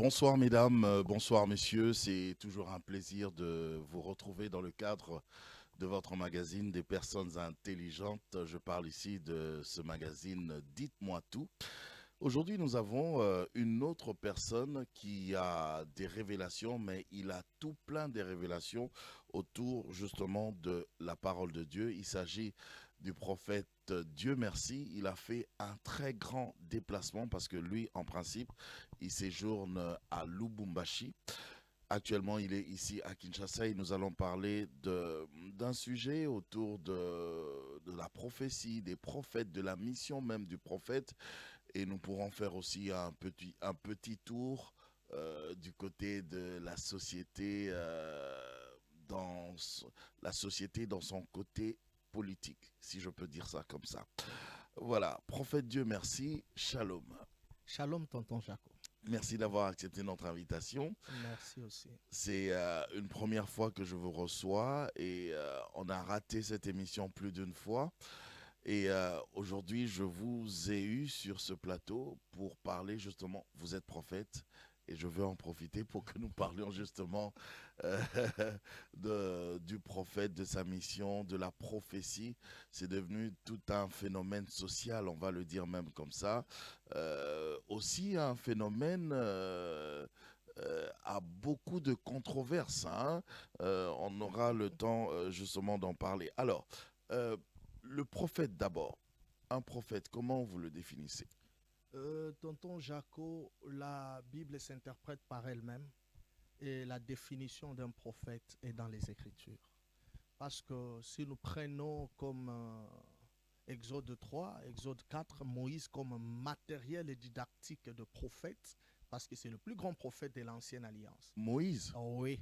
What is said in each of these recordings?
Bonsoir mesdames, bonsoir messieurs, c'est toujours un plaisir de vous retrouver dans le cadre de votre magazine des personnes intelligentes. Je parle ici de ce magazine Dites-moi tout. Aujourd'hui nous avons une autre personne qui a des révélations, mais il a tout plein de révélations autour justement de la parole de Dieu. Il s'agit du prophète Dieu merci. Il a fait un très grand déplacement parce que lui en principe il séjourne à Lubumbashi. Actuellement, il est ici à Kinshasa et nous allons parler d'un sujet autour de la prophétie, des prophètes, de la mission même du prophète. Et nous pourrons faire aussi un petit tour du côté de la société, la société dans son côté politique, si je peux dire ça comme ça. Voilà, prophète Dieu merci, shalom. Shalom, tonton Jaco. Merci d'avoir accepté notre invitation. Merci aussi. C'est une première fois que je vous reçois et on a raté cette émission plus d'une fois. Et aujourd'hui, je vous ai eu sur ce plateau pour parler justement, vous êtes prophète, et je veux en profiter pour que nous parlions justement euh, du prophète, de sa mission, de la prophétie. C'est devenu tout un phénomène social, on va le dire même comme ça. Aussi un phénomène a beaucoup de controverses, hein. On aura le temps justement d'en parler. Alors, euh, le prophète d'abord. Un prophète, comment vous le définissez? Tonton Jaco, la Bible s'interprète par elle-même et la définition d'un prophète est dans les Écritures. Parce que si nous prenons comme Exode 3, Exode 4, Moïse comme matériel et didactique de prophète, parce que c'est le plus grand prophète de l'Ancienne Alliance. Moïse? Oh oui,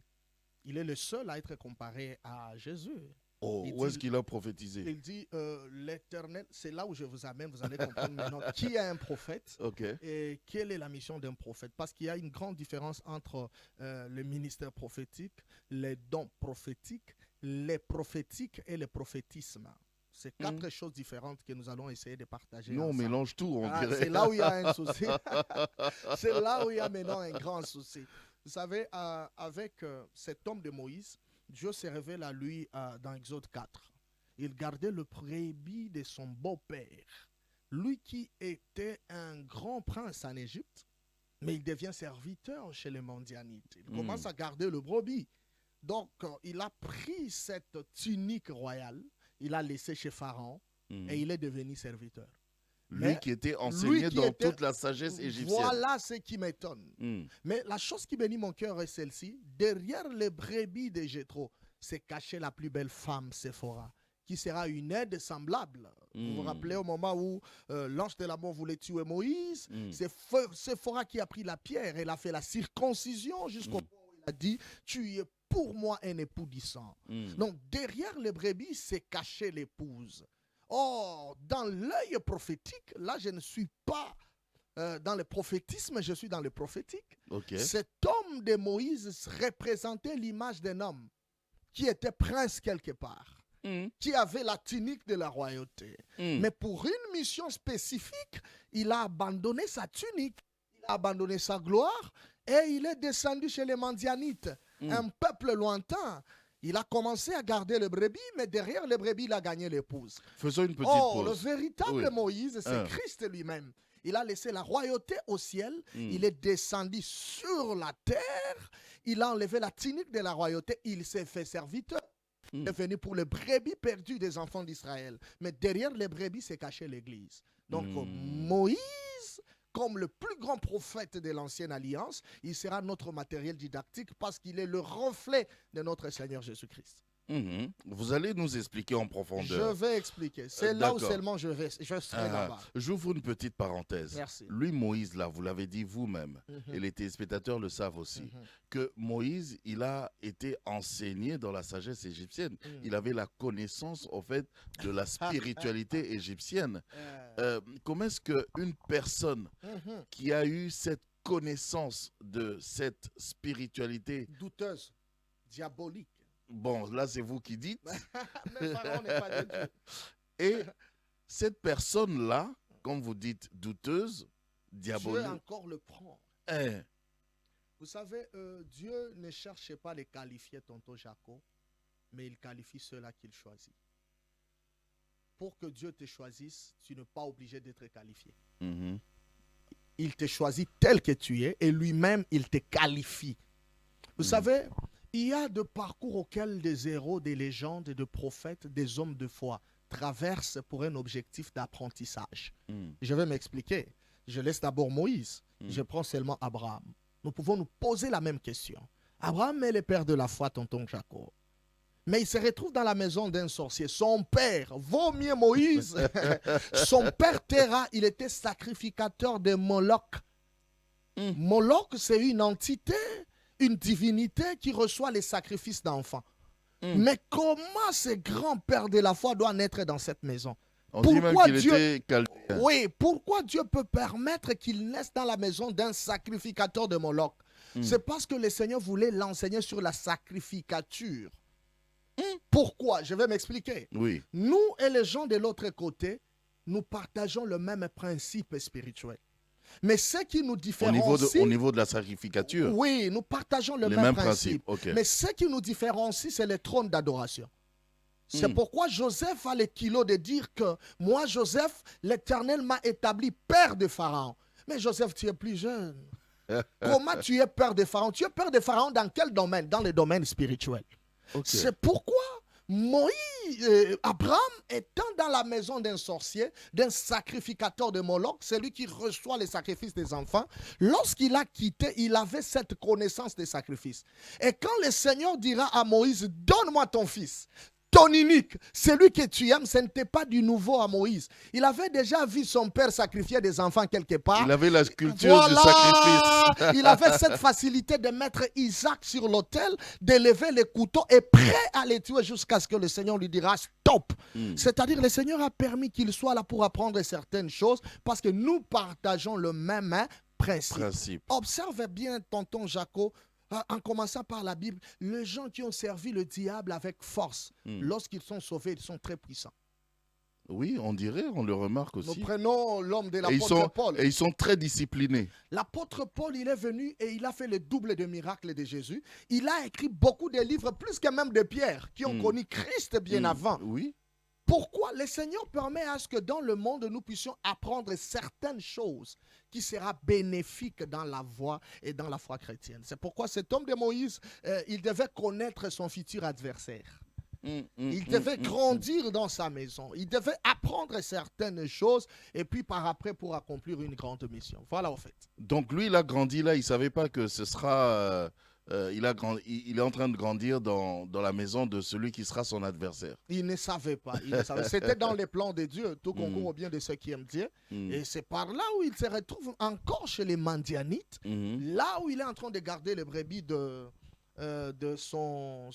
il est le seul à être comparé à Jésus. Oh, Il où est-ce dit, qu'il a prophétisé? il dit l'Éternel, c'est là où je vous amène, vous allez comprendre maintenant qui est un prophète Ok. et quelle est la mission d'un prophète. Parce qu'il y a une grande différence entre le ministère prophétique, les dons prophétiques, les prophétiques et le prophétisme. C'est Hmm. quatre choses différentes que nous allons essayer de partager Nous, on ensemble. mélange tout, on Ah, dirait. c'est là où il y a un souci. C'est là où il y a maintenant un grand souci. Vous savez, avec cet homme de Moïse, Dieu se révèle à lui dans Exode 4. Il gardait le brebis de son beau-père. Lui qui était un grand prince en Égypte, mais il devient serviteur chez les Mondianites. Il Hmm. commence à garder le brebis. Donc, il a pris cette tunique royale, il a laissé chez Pharaon Hmm. et il est devenu serviteur. Lui Mais qui était lui enseigné qui dans était... toute la sagesse égyptienne. Voilà ce qui m'étonne. Hmm. Mais la chose qui bénit mon cœur est celle-ci. Derrière les brebis de Jéthro, c'est caché la plus belle femme, Séphora, qui sera une aide semblable. Vous vous rappelez au moment où l'ange de la mort voulait tuer Moïse, c'est Séphora qui a pris la pierre, elle a fait la circoncision jusqu'au point où il a dit, tu es pour moi un époux du sang. Donc derrière les brebis, c'est caché l'épouse. Or, dans l'œil prophétique, là, je ne suis pas dans le prophétisme, je suis dans le prophétique. Ok. Cet homme de Moïse représentait l'image d'un homme qui était prince quelque part, qui avait la tunique de la royauté. Mais pour une mission spécifique, il a abandonné sa tunique, il a abandonné sa gloire et il est descendu chez les Mandianites, un peuple lointain. Il a commencé à garder le brebis, mais derrière le brebis, il a gagné l'épouse. Faisons une petite Or, le pause. véritable Oui. Moïse, c'est Christ lui-même. Il a laissé la royauté au ciel, il est descendu sur la terre, il a enlevé la tunique de la royauté, il s'est fait serviteur. Il est venu pour les brebis perdues des enfants d'Israël. Mais derrière les brebis, s'est cachée l'Église. Donc Moïse, comme le plus grand prophète de l'Ancienne Alliance, il sera notre matériel didactique parce qu'il est le reflet de notre Seigneur Jésus-Christ. Vous allez nous expliquer en Je profondeur. vais expliquer. C'est là où seulement je serai là-bas. J'ouvre une petite parenthèse. Merci. Lui, Moïse, là, vous l'avez dit vous-même, et les téléspectateurs le savent aussi, que Moïse, il a été enseigné dans la sagesse égyptienne. Il avait la connaissance, en fait, de la spiritualité égyptienne. Comment est-ce qu'une personne qui a eu cette connaissance de cette spiritualité, Douteuse, diabolique. bon, là, c'est vous qui dites, Mais Pharaon n'est pas de Dieu. et cette personne-là, comme vous dites, douteuse, Dieu diabolique, encore le prend. hein, Vous savez, Dieu ne cherche pas à les qualifier, tonton Jaco, mais il qualifie ceux-là qu'il choisit. Pour que Dieu te choisisse, tu n'es pas obligé d'être qualifié. Mhm. Il te choisit tel que tu es et lui-même, il te qualifie. Vous savez, il y a des parcours auxquels des héros, des légendes, des prophètes, des hommes de foi traversent pour un objectif d'apprentissage. Je vais m'expliquer. Je laisse d'abord Moïse. Je prends seulement Abraham. Nous pouvons nous poser la même question. Abraham est le père de la foi, tonton Jacob. Mais il se retrouve dans la maison d'un sorcier. Son père, vaut mieux Moïse. Son père Terah, il était sacrificateur de Moloch. Moloch, c'est une entité, une divinité qui reçoit les sacrifices d'enfants. Mais comment ce grand père de la foi doit naître dans cette maison? On dit même qu'il était chaldéen. Oui, pourquoi Dieu peut permettre qu'il naisse dans la maison d'un sacrificateur de Moloch? C'est parce que le Seigneur voulait l'enseigner sur la sacrificature. Pourquoi? Je vais m'expliquer. Oui. Nous et les gens de l'autre côté, nous partageons le même principe spirituel. Mais ce qui nous différencie... Au niveau de la sacrificature? Oui, nous partageons le même principe. Okay. Mais ce qui nous différencie, c'est le trône d'adoration. C'est pourquoi Joseph a le kilo de dire que moi, Joseph, l'Éternel m'a établi père de Pharaon. Mais Joseph, tu es plus jeune. Comment tu es père de Pharaon? Tu es père de Pharaon dans quel domaine? Dans le domaine spirituel. Okay. C'est pourquoi Abraham étant dans la maison d'un sorcier, d'un sacrificateur de Moloch, celui qui reçoit les sacrifices des enfants, lorsqu'il a quitté, il avait cette connaissance des sacrifices. Et quand le Seigneur dira à Moïse, donne-moi ton fils, ton unique, celui que tu aimes, ce n'était pas du nouveau à Moïse. Il avait déjà vu son père sacrifier des enfants quelque part. Il avait la culture du sacrifice. Il avait cette facilité de mettre Isaac sur l'autel, d'élever les couteaux et prêt à les tuer jusqu'à ce que le Seigneur lui dira stop. C'est-à-dire le Seigneur a permis qu'il soit là pour apprendre certaines choses parce que nous partageons le même principe. Observe bien, tonton Jaco. En commençant par la Bible, les gens qui ont servi le diable avec force, lorsqu'ils sont sauvés, ils sont très puissants. Oui, on dirait, on le remarque aussi. Nous prenons l'homme de l'apôtre Paul. Et ils sont très disciplinés. L'apôtre Paul, il est venu et il a fait le double de miracles de Jésus. Il a écrit beaucoup de livres, plus que même de Pierre, qui ont connu Christ bien avant. Oui. Pourquoi le Seigneur permet à ce que dans le monde, nous puissions apprendre certaines choses qui sera bénéfique dans la voie et dans la foi chrétienne. C'est pourquoi cet homme de Moïse, il devait connaître son futur adversaire. Il devait grandir dans sa maison. Il devait apprendre certaines choses et puis par après pour accomplir une grande mission. Voilà en fait. Donc lui, il a grandi là, il ne savait pas que ce sera... il est en train de grandir dans la maison de celui qui sera son adversaire. Il ne savait pas. C'était dans les plans de Dieu, tout concourt au bien de ceux qui aiment Dieu. Et c'est par là où il se retrouve encore chez les Mandianites, là où il est en train de garder les brebis de son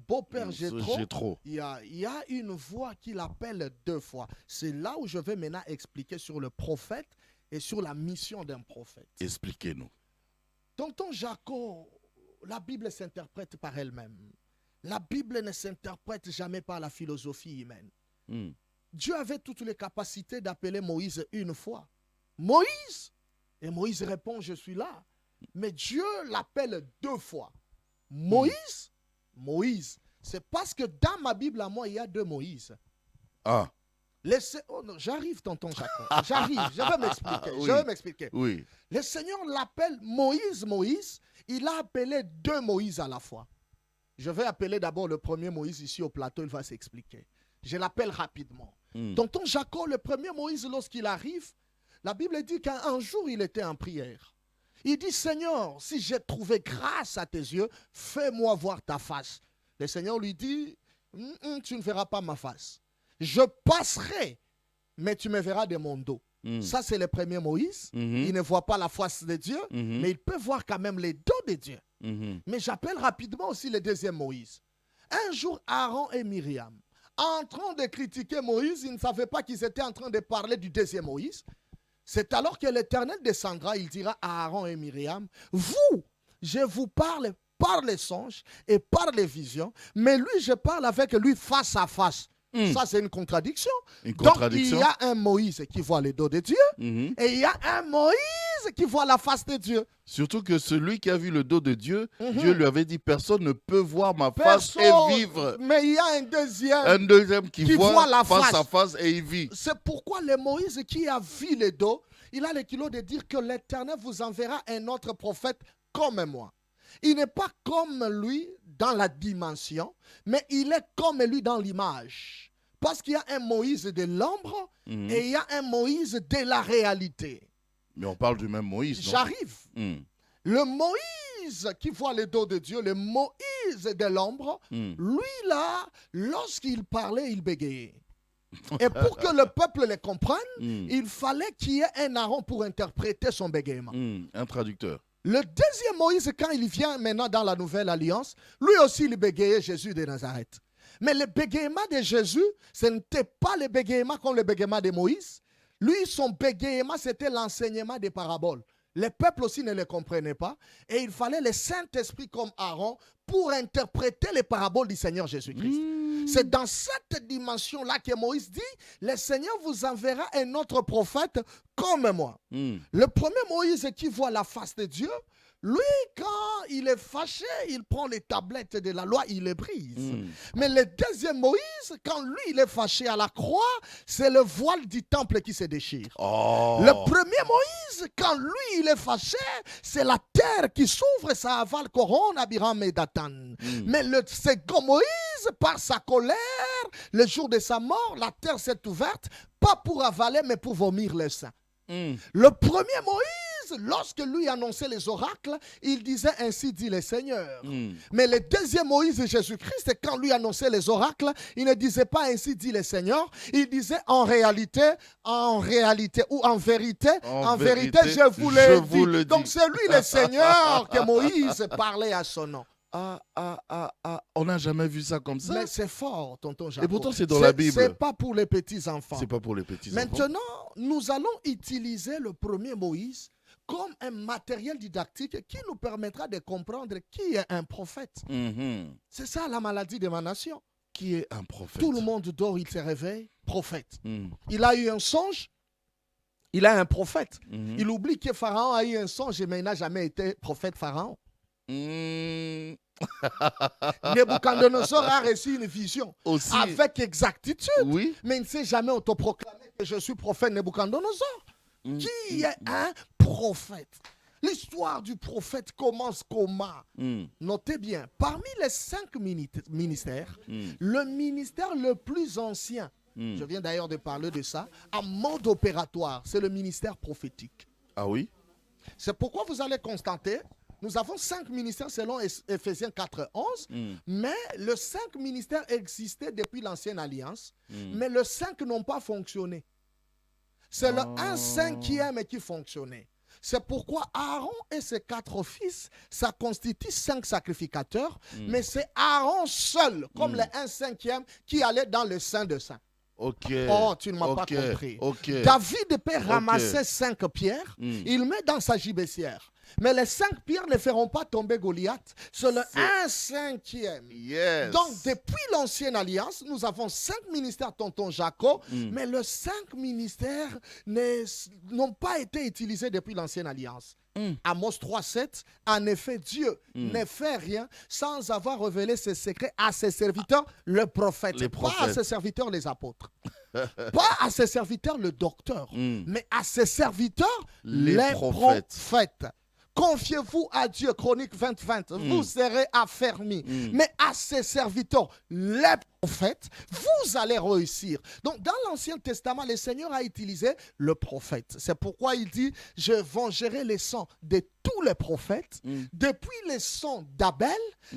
beau-père Jéthro. Il y a une voix qu'il appelle deux fois. C'est là où je vais maintenant expliquer sur le prophète et sur la mission d'un prophète. Expliquez-nous. Tonton Jaco, la Bible s'interprète par elle-même. La Bible ne s'interprète jamais par la philosophie humaine. Dieu avait toutes les capacités d'appeler Moïse une fois. Moïse! Et Moïse répond, je suis là. Mais Dieu l'appelle deux fois. Moïse? Moïse. C'est parce que dans ma Bible à moi, il y a deux Moïse. Ah. Oh non, j'arrive, tonton Jaco. J'arrive, je vais m'expliquer. Oui. Je vais m'expliquer. Oui. Le Seigneur l'appelle Moïse, Moïse. Il a appelé deux Moïse à la fois. Je vais appeler d'abord le premier Moïse ici au plateau, il va s'expliquer. Je l'appelle rapidement. Tonton Jaco, le premier Moïse, lorsqu'il arrive, la Bible dit qu'un jour, il était en prière. Il dit, Seigneur, si j'ai trouvé grâce à tes yeux, fais-moi voir ta face. Le Seigneur lui dit, tu ne verras pas ma face. Je passerai, mais tu me verras de mon dos. Ça, c'est le premier Moïse. Il ne voit pas la face de Dieu, mais il peut voir quand même les dos de Dieu. Mais j'appelle rapidement aussi le deuxième Moïse. Un jour, Aaron et Myriam, en train de critiquer Moïse, ils ne savaient pas qu'ils étaient en train de parler du deuxième Moïse. C'est alors que l'Éternel descendra, il dira à Aaron et Myriam, vous, je vous parle par les songes et par les visions, mais lui, je parle avec lui face à face. Ça, c'est une contradiction. Donc, il y a un Moïse qui voit les dos de Dieu et il y a un Moïse Moïse qui voit la face de Dieu. Surtout que celui qui a vu le dos de Dieu, Mhm. Dieu lui avait dit, personne ne peut voir ma face Personne, et vivre. mais il y a un deuxième. Un deuxième qui voit voit la face face. à face et il vit. C'est pourquoi le Moïse qui a vu le dos, il a le culot de dire que l'Éternel vous enverra un autre prophète comme moi. Il n'est pas comme lui dans la dimension, mais il est comme lui dans l'image. Parce qu'il y a un Moïse de l'ombre Mhm. et il y a un Moïse de la réalité. Mais on parle du même Moïse, non? J'arrive. Mhm. Le Moïse qui voit le dos de Dieu, le Moïse de l'ombre, Mhm. lui là, lorsqu'il parlait, il bégayait. Et pour que le peuple le comprenne, Mhm. il fallait qu'il y ait un Aaron pour interpréter son bégaiement. Mhm. Un traducteur. Le deuxième Moïse, quand il vient maintenant dans la nouvelle alliance, lui aussi il bégayait Jésus de Nazareth. Mais le bégaiement de Jésus, ce n'était pas le bégaiement comme le bégaiement de Moïse. Lui, son bégaiement, c'était l'enseignement des paraboles. Les peuples aussi ne le comprenaient pas. Et il fallait le Saint-Esprit comme Aaron pour interpréter les paraboles du Seigneur Jésus-Christ. Mhm. C'est dans cette dimension-là que Moïse dit, le Seigneur vous enverra un autre prophète comme moi. Mhm. Le premier Moïse qui voit la face de Dieu, lui, quand il est fâché, il prend les tablettes de la loi, il les brise. Mhm. Mais le deuxième Moïse, quand lui, il est fâché à la croix, c'est le voile du temple qui se déchire. Oh. Le premier Moïse, quand lui, il est fâché, c'est la terre qui s'ouvre et ça avale Coron, Abiram et Dathan. Mhm. Mais le second Moïse, par sa colère, le jour de sa mort, la terre s'est ouverte, pas pour avaler, mais pour vomir le sang. Mhm. Le premier Moïse, lorsque lui annonçait les oracles, il disait ainsi dit le Seigneur. Mhm. Mais le deuxième Moïse, Jésus-Christ, quand lui annonçait les oracles, il ne disait pas ainsi dit le Seigneur, il disait en réalité ou en vérité, En vérité, vérité, je vous je le vous le dis. dis. Donc c'est lui le Seigneur que Moïse parlait à son nom. On n'a jamais vu ça comme ça. Mais c'est fort, tonton Jacob. Et pourtant, c'est dans la Bible. C'est pas pour les petits-enfants. C'est pas pour les petits enfants. Maintenant, nous allons utiliser le premier Moïse comme un matériel didactique qui nous permettra de comprendre qui est un prophète. Mhm. C'est ça la maladie de ma nation. Qui est un prophète? Tout le monde dort, il se réveille, prophète. Mhm. Il a eu un songe, il a un prophète. Mhm. Il oublie que Pharaon a eu un songe, mais il n'a jamais été prophète Pharaon. Mhm. Nebuchadnezzar a reçu une vision Aussi. avec exactitude, Oui. mais il ne s'est jamais autoproclamé que je suis prophète Nebuchadnezzar. Mhm. Qui est un prophète? L'histoire du prophète commence comment? Mhm. Notez bien, parmi les 5 ministères, Mhm. le ministère le plus ancien, Mhm. je viens d'ailleurs de parler de ça, en mode opératoire, c'est le ministère prophétique. Ah oui? C'est pourquoi vous allez constater, nous avons 5 ministères selon Éphésiens 4:11, Mhm. mais les 5 ministères existaient depuis l'Ancienne Alliance, Mhm. mais les 5 n'ont pas fonctionné. C'est le Oh. 1/5 qui fonctionnait. C'est pourquoi Aaron et ses 4 fils, ça constitue 5 sacrificateurs, mais c'est Aaron seul, comme le 1/5 qui allait dans le Saint de Saints. Ok. Oh, tu ne m'as pas Ok. compris. Ok. David peut ramasser 5 pierres, Mm. il met dans sa gibecière. Mais les 5 pierres ne feront pas tomber Goliath, c'est le 1/5. Yes. Donc, depuis l'Ancienne Alliance, nous avons 5 ministères, tonton Jacob, Mm. mais les 5 ministères n'ont pas été utilisés depuis l'Ancienne Alliance. Mm. Amos 3:7, en effet, Dieu ne fait rien sans avoir révélé ses secrets à ses serviteurs, le prophète. Les Pas à prophètes. ses serviteurs, les apôtres. Pas à ses serviteurs, le docteur. Mm. Mais à ses serviteurs, Les les prophètes. prophètes. Confiez-vous à Dieu, Chronique 20:20, vous serez affermis. Mais à ses serviteurs, les prophètes, vous allez réussir. Donc, dans l'Ancien Testament, le Seigneur a utilisé le prophète. C'est pourquoi il dit, je vengerai les sangs de tous les prophètes, depuis les sangs d'Abel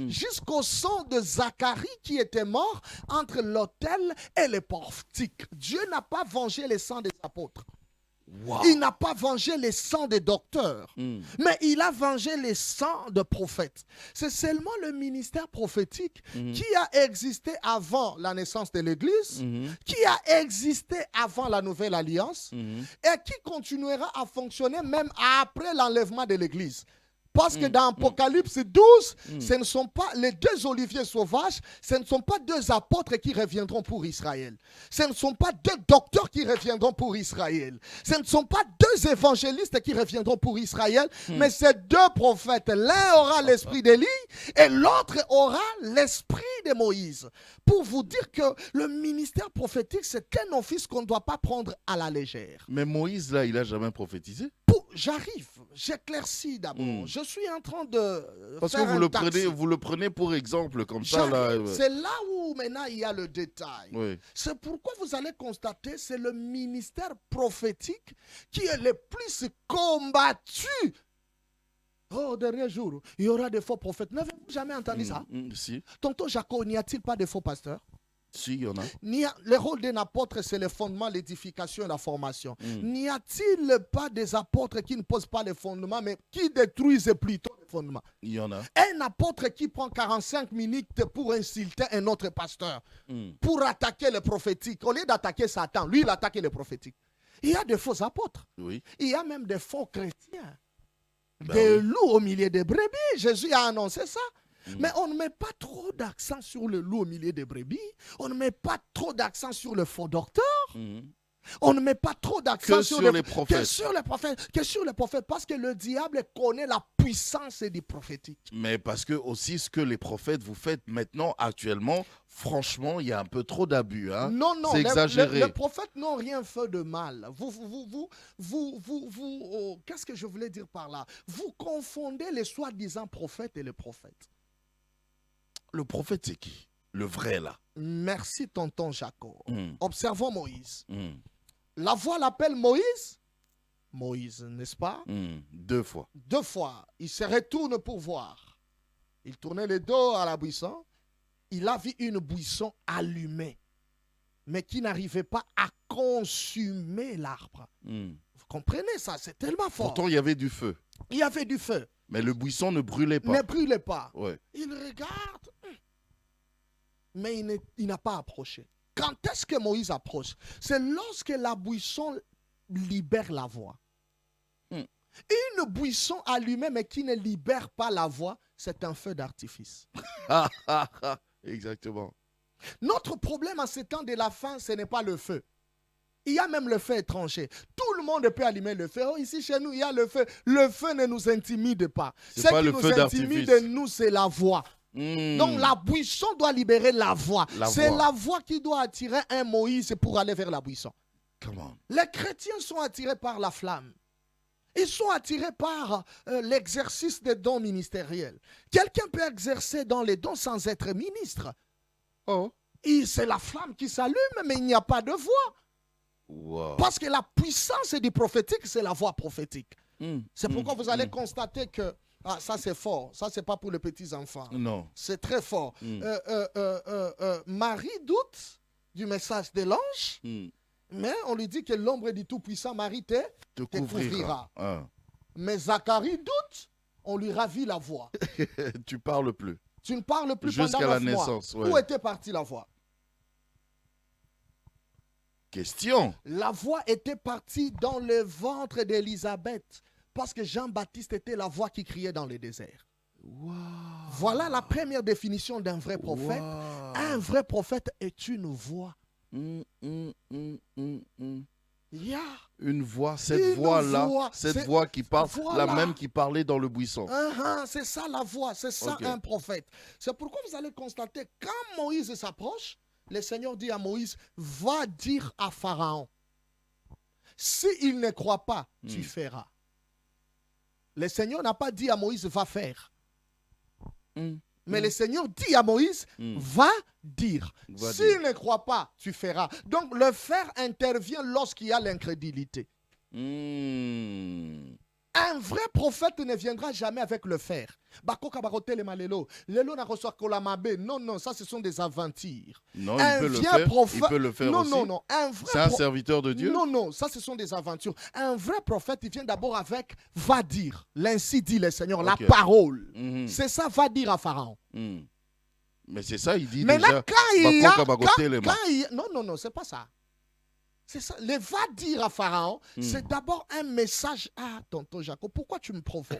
jusqu'au sang de Zacharie qui était mort entre l'autel et les portiques. Dieu n'a pas vengé les sangs des apôtres. Wow. Il n'a pas vengé les sangs des docteurs, mais il a vengé les sangs de prophètes. C'est seulement le ministère prophétique qui a existé avant la naissance de l'Église, qui a existé avant la Nouvelle Alliance et qui continuera à fonctionner même après l'enlèvement de l'Église. Parce que dans Apocalypse 12, ce ne sont pas les deux oliviers sauvages, ce ne sont pas deux apôtres qui reviendront pour Israël. Ce ne sont pas deux docteurs qui reviendront pour Israël. Ce ne sont pas deux évangélistes qui reviendront pour Israël, mais c'est deux prophètes. L'un aura l'esprit d'Élie et l'autre aura l'esprit de Moïse. Pour vous dire que le ministère prophétique, c'est un office qu'on ne doit pas prendre à la légère. Mais Moïse, là, il n'a jamais prophétisé. J'arrive, j'éclaircis d'abord. Je suis en train de Parce faire que vous le prenez pour exemple, comme ça. Là, c'est là où maintenant il y a le détail. Oui. C'est pourquoi vous allez constater, c'est le ministère prophétique qui est le plus combattu. Oh, dernier jour, il y aura des faux prophètes. N'avez-vous jamais entendu ça? Si. Tonton Jaco, n'y a-t-il pas de faux pasteurs? Si, il y en a. Le rôle d'un apôtre, c'est le fondement, l'édification et la formation. N'y a-t-il pas des apôtres qui ne posent pas les fondements, mais qui détruisent plutôt les fondements? Il y en a. Un apôtre qui prend 45 minutes pour insulter un autre pasteur, pour attaquer le prophétique, au lieu d'attaquer Satan, lui, il attaque le prophétique. Il y a de faux apôtres. Oui. Il y a même des faux chrétiens. Ben des loups au milieu des brebis. Jésus a annoncé ça. Mais on ne met pas trop d'accent sur le loup au milieu des brebis. On ne met pas trop d'accent sur le faux docteur. On ne met pas trop d'accent sur les prophètes. Que sur les prophètes. Parce que le diable connaît la puissance du prophétique. Mais parce que aussi ce que les prophètes vous faites maintenant, actuellement, franchement, il y a un peu trop d'abus. Hein? Non, c'est exagéré. Les prophètes n'ont rien fait de mal. Qu'est-ce que je voulais dire par là? Vous confondez les soi-disant prophètes et les prophètes. Le prophète, c'est qui? Le vrai, là. Merci, tonton Jaco. Observons Moïse. La voix l'appelle Moïse. Moïse, n'est-ce pas? 2 fois. 2 fois. Il se retourne pour voir. Il tournait le dos à la buisson. Il a vu une buisson allumée, mais qui n'arrivait pas à consumer l'arbre. Vous comprenez ça? C'est tellement fort. Pourtant, il y avait du feu. Il y avait du feu. Mais le buisson ne brûlait pas. Ne brûlait pas. Ouais. Il regarde, mais il n'a pas approché. Quand est-ce que Moïse approche? C'est lorsque la buisson libère la voix. Une buisson allumée, mais qui ne libère pas la voix, c'est un feu d'artifice. Exactement. Notre problème en ces temps de la fin, ce n'est pas le feu. Il y a même le feu étranger. Tout le monde peut allumer le feu. Oh, ici, chez nous, il y a le feu. Le feu ne nous intimide pas. Ce qui nous intimide, nous, c'est la voix. Donc, la buisson doit libérer la voix. C'est la voix qui doit attirer un Moïse pour aller vers la buisson. Les chrétiens sont attirés par la flamme. Ils sont attirés par l'exercice des dons ministériels. Quelqu'un peut exercer dans les dons sans être ministre. Oh. C'est la flamme qui s'allume, mais il n'y a pas de voix. Wow. Parce que la puissance du prophétique, c'est la voix prophétique. C'est pourquoi vous allez constater que ça c'est fort. Ça c'est pas pour les petits enfants. Non. C'est très fort. Marie doute du message de l'ange, mais on lui dit que l'ombre du Tout-Puissant, Marie, te couvrira. Mais Zacharie doute, on lui ravit la voix. Tu parles plus. Tu ne parles plus jusqu'à pendant la 9 mois. naissance. Ouais. Où était partie la voix? Question. La voix était partie dans le ventre d'Élisabeth parce que Jean-Baptiste était la voix qui criait dans le désert. Wow. Voilà la première définition d'un vrai prophète. Wow. Un vrai prophète est une voix. Yeah. Une voix, cette voix-là, cette voix qui parle, voilà. la même qui parlait dans le buisson. C'est ça la voix, c'est ça un prophète. C'est pourquoi vous allez constater, quand Moïse s'approche, le Seigneur dit à Moïse, va dire à Pharaon, s'il ne croit pas, tu feras. Le Seigneur n'a pas dit à Moïse, va faire. Mais le Seigneur dit à Moïse, va dire. S'il ne croit pas, tu feras. Donc le faire intervient lorsqu'il y a l'incrédulité. Un vrai prophète ne viendra jamais avec le faire. Non, ça ce sont des aventures. Non, il peut le faire. Il peut le faire aussi. Non. C'est un serviteur de Dieu. Non, ça ce sont des aventures. Un vrai prophète, il vient d'abord avec va dire. L'ainsi dit le Seigneur, la parole. C'est ça, va dire à Pharaon. Mais c'est ça, il dit maintenant, déjà. quand il y a... Non, c'est pas ça. C'est ça. Le va dire à Pharaon, c'est d'abord un message. Ah, tonton Jacob, pourquoi tu me provoques?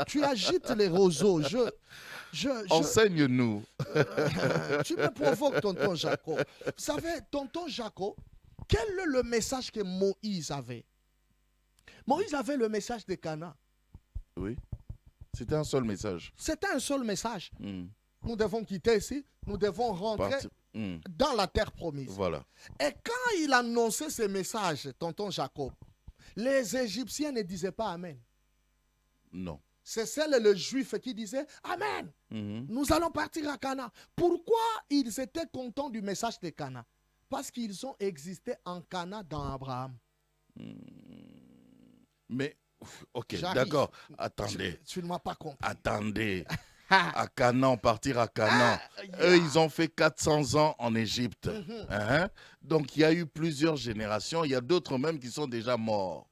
tu agites les roseaux. Enseigne-nous. Tu me provoques, tonton Jacob. Vous savez, tonton Jacob, quel est le message que Moïse avait? Moïse avait le message de Cana. Oui. C'était un seul message. C'était un seul message. Nous devons quitter ici. Nous devons rentrer dans la terre promise. Voilà. Et quand il annonçait ce message, tonton Jacob, les Égyptiens ne disaient pas Amen. Non. C'est celle le juif qui disait Amen. Nous allons partir à Cana. Pourquoi ils étaient contents du message de Cana? Parce qu'ils ont existé en Cana dans Abraham. Mais, ok, J'arrive. d'accord. Attendez. Tu ne m'as pas compris. Attendez. À Canaan, partir à Canaan. Eux, ils ont fait 400 ans en Égypte. Donc, il y a eu plusieurs générations. Il y a d'autres même qui sont déjà morts.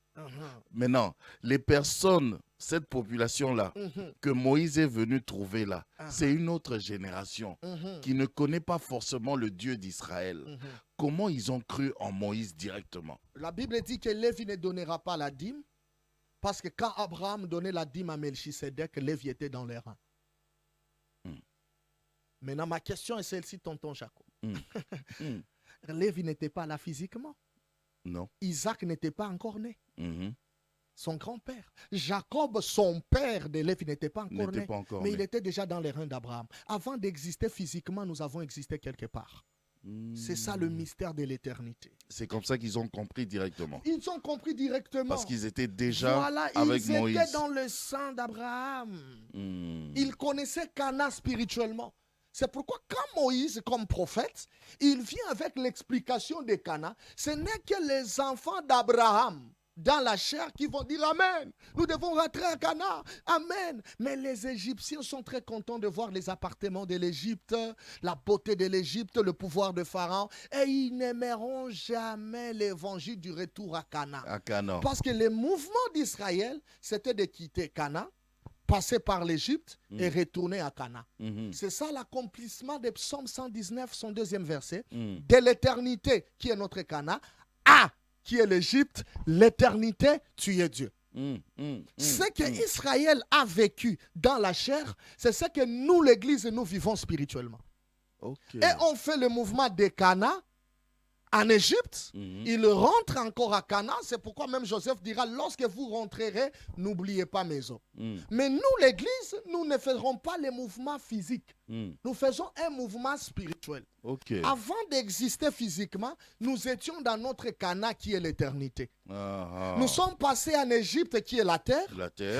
Maintenant, les personnes, cette population-là, que Moïse est venu trouver là, c'est une autre génération qui ne connaît pas forcément le Dieu d'Israël. Comment ils ont cru en Moïse directement? La Bible dit que Lévi ne donnera pas la dîme parce que quand Abraham donnait la dîme à Melchisedec, Lévi était dans les rangs. Maintenant, ma question est celle-ci, tonton Jacob. Lévi n'était pas là physiquement. Non. Isaac n'était pas encore né. Son grand-père. Jacob, son père de Lévi, n'était pas encore né. Mais il était déjà dans les reins d'Abraham. Avant d'exister physiquement, nous avons existé quelque part. C'est ça le mystère de l'éternité. C'est comme ça qu'ils ont compris directement. Ils ont compris directement. Parce qu'ils étaient déjà avec Moïse. Ils étaient dans le sang d'Abraham. Ils connaissaient Cana spirituellement. C'est pourquoi quand Moïse, comme prophète, il vient avec l'explication de Cana, ce n'est que les enfants d'Abraham dans la chair qui vont dire Amen. Nous devons rentrer à Cana. Amen. Mais les Égyptiens sont très contents de voir les appartements de l'Égypte, la beauté de l'Égypte, le pouvoir de Pharaon. Et ils n'aimeront jamais l'évangile du retour à Cana. Parce que le mouvement d'Israël, c'était de quitter Cana, passer par l'Égypte et retourner à Cana. C'est ça l'accomplissement des psaumes 119, son deuxième verset. De l'éternité qui est notre Cana, à qui est l'Égypte, l'éternité, tu es Dieu. Ce que Israël a vécu dans la chair, c'est ce que nous, l'Église, nous vivons spirituellement. Et on fait le mouvement de Cana en Égypte, il rentre encore à Canaan. C'est pourquoi même Joseph dira, lorsque vous rentrerez, n'oubliez pas mes os. Mais nous, l'Église, nous ne ferons pas les mouvements physiques. Nous faisons un mouvement spirituel. Avant d'exister physiquement, nous étions dans notre Canaan qui est l'éternité. Nous sommes passés en Égypte qui est la terre.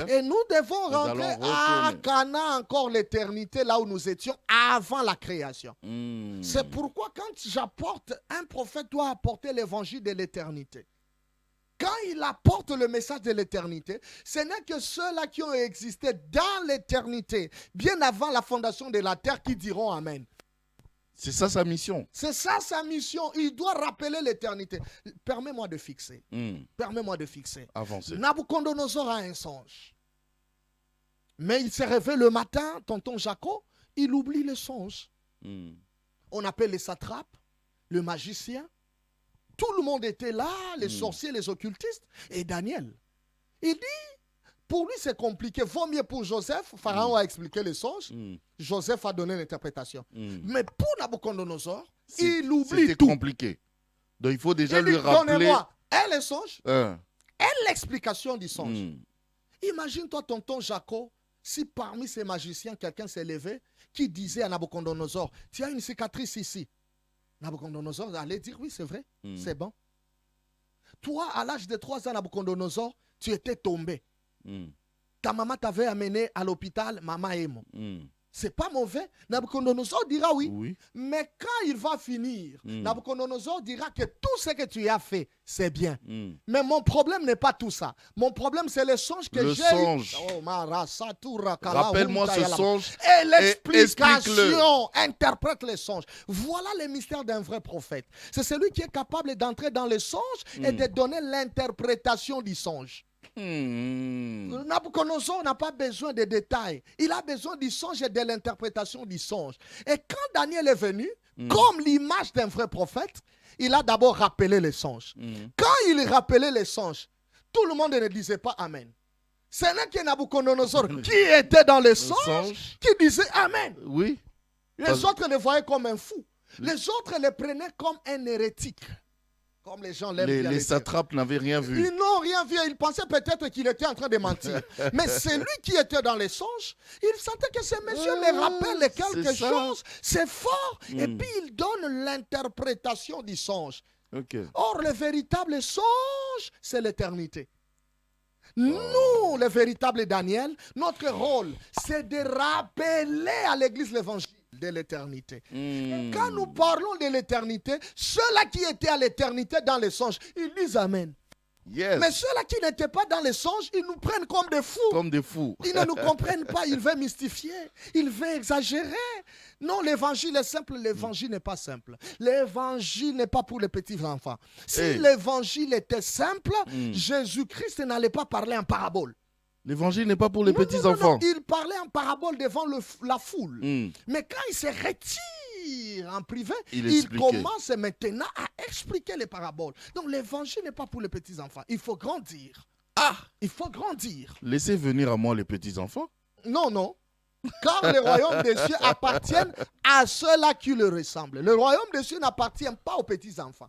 Et nous devons rentrer à Canaan encore l'éternité, là où nous étions avant la création. C'est pourquoi quand j'apporte, un prophète doit apporter l'évangile de l'éternité. Quand il apporte le message de l'éternité, ce n'est que ceux-là qui ont existé dans l'éternité, bien avant la fondation de la terre, qui diront Amen. C'est ça sa mission. C'est ça sa mission. Il doit rappeler l'éternité. Permets-moi de fixer. Permets-moi de fixer. Avancez. Nabucodonosor a un songe. Mais il s'est réveillé le matin, tonton Jacob, il oublie le songe. On appelle les satrapes, le magicien. Tout le monde était là, les sorciers, les occultistes. Et Daniel, il dit, pour lui c'est compliqué. Vaut mieux pour Joseph, Pharaon a expliqué le songe. Joseph a donné l'interprétation. Mais pour Nabucodonosor, il oublie tout. C'était compliqué. Donc il faut déjà lui rappeler. Donnez-moi et le songe et l'explication du songe. Imagine-toi tonton Jacob, si parmi ces magiciens, quelqu'un s'est levé, qui disait à Nabucodonosor, tu as une cicatrice ici. Nabucodonosor allait dire, oui, c'est vrai, c'est bon. Toi, à l'âge de 3 ans, Nabucodonosor, tu étais tombé. Ta maman t'avait amené à l'hôpital, maman Emo. C'est pas mauvais. Nabucodonosor dira oui. Mais quand il va finir, Nabucodonosor dira que tout ce que tu as fait, c'est bien. Mais mon problème n'est pas tout ça. Mon problème, c'est le songe que j'ai eu. Rappelle-moi ce songe. Et l'explication. Interprète les songes. Voilà le mystère d'un vrai prophète. C'est celui qui est capable d'entrer dans les songes et de donner l'interprétation du songe. Nabucodonosor n'a pas besoin de détails. Il a besoin du songe et de l'interprétation du songe. Et quand Daniel est venu, comme l'image d'un vrai prophète, il a d'abord rappelé les songes. Quand il rappelait les songes, tout le monde ne disait pas Amen. Ce n'est que Nabucodonosor qui était dans les songes qui disait Amen. Oui. Les autres le voyaient comme un fou. Les autres le prenaient comme un hérétique. Comme les gens l'aiment bien Les satrapes n'avaient rien vu. Ils n'ont rien vu. Ils pensaient peut-être qu'il était en train de mentir. Mais c'est lui qui était dans les songes. Il sentait que ces messieurs les rappellent quelque chose. C'est fort. Et puis il donne l'interprétation du songe. Okay. Or, le véritable songe, c'est l'éternité. Nous, le véritable Daniel, notre rôle, c'est de rappeler à l'Église l'évangile de l'éternité. Quand nous parlons de l'éternité, ceux-là qui étaient à l'éternité dans les songes, ils disent Amen. Yes. Mais ceux-là qui n'étaient pas dans les songes, ils nous prennent comme des fous. Comme des fous. Ils ne nous comprennent pas, ils veulent mystifier, ils veulent exagérer. Non, l'évangile est simple, l'évangile n'est pas simple. L'évangile n'est pas pour les petits enfants. Si l'évangile était simple, Jésus-Christ n'allait pas parler en parabole. L'évangile n'est pas pour les petits enfants. Non, il parlait en parabole devant la foule. Mais quand il se retire en privé, il commence maintenant à expliquer les paraboles. Donc l'évangile n'est pas pour les petits enfants. Il faut grandir. Il faut grandir. Laissez venir à moi les petits enfants. Non, non. Car le royaume des cieux appartient à ceux-là qui le ressemblent. Le royaume des cieux n'appartient pas aux petits enfants.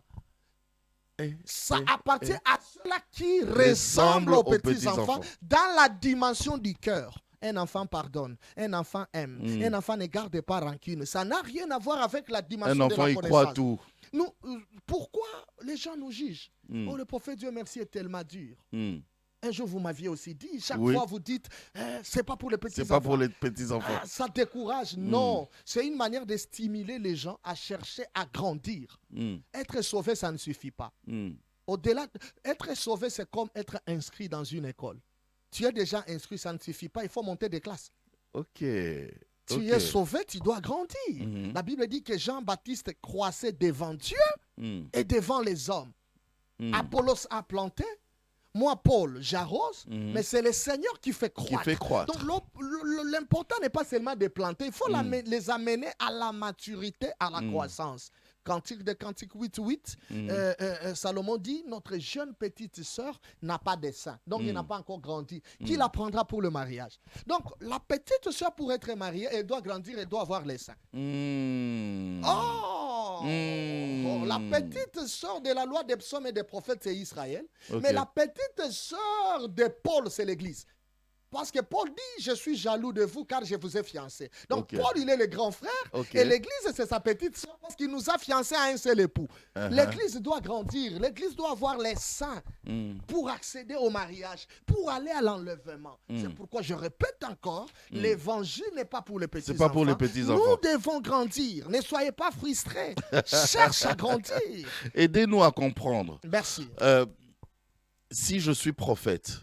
Ça appartient à ceux-là qui ressemblent aux petits enfants dans la dimension du cœur. Un enfant pardonne, un enfant aime, un enfant ne garde pas rancune. Ça n'a rien à voir avec la dimension de la connaissance. Un enfant, il croit tout. Pourquoi les gens nous jugent? Oh, le prophète Dieu merci est tellement dur. Un jour, vous m'aviez aussi dit, chaque fois vous dites, c'est pas pour les petits enfants. C'est pas pour les petits enfants. Ça décourage. Non, c'est une manière de stimuler les gens à chercher à grandir. Être sauvé, ça ne suffit pas. Au-delà, être sauvé, c'est comme être inscrit dans une école. Tu es déjà inscrit, ça ne suffit pas, il faut monter des classes. Ok. Tu es sauvé, tu dois grandir. La Bible dit que Jean-Baptiste croissait devant Dieu et devant les hommes. Apollos a planté. Moi, Paul, j'arrose, mais c'est le Seigneur qui fait croître. Donc, l'important n'est pas seulement de planter, il faut les amener à la maturité, à la croissance. Cantique de Cantique 8.8, Salomon dit, notre jeune petite sœur n'a pas de sein, donc il n'a pas encore grandi. Qui la prendra pour le mariage? Donc, la petite sœur, pour être mariée, elle doit grandir, elle doit avoir les seins. La petite sœur de la loi des psaumes et des prophètes, c'est Israël. Mais la petite sœur de Paul, c'est l'Église. Parce que Paul dit, je suis jaloux de vous car je vous ai fiancé. Donc Paul, il est le grand frère et l'Église, c'est sa petite sœur parce qu'il nous a fiancés à un seul époux. L'Église doit grandir, l'Église doit avoir les saints pour accéder au mariage, pour aller à l'enlèvement. C'est pourquoi je répète encore, l'évangile n'est pas pour les petits enfants. C'est pas pour les petits enfants. Nous devons grandir. Ne soyez pas frustrés. Cherche à grandir. Aidez-nous à comprendre. Merci. Si je suis prophète,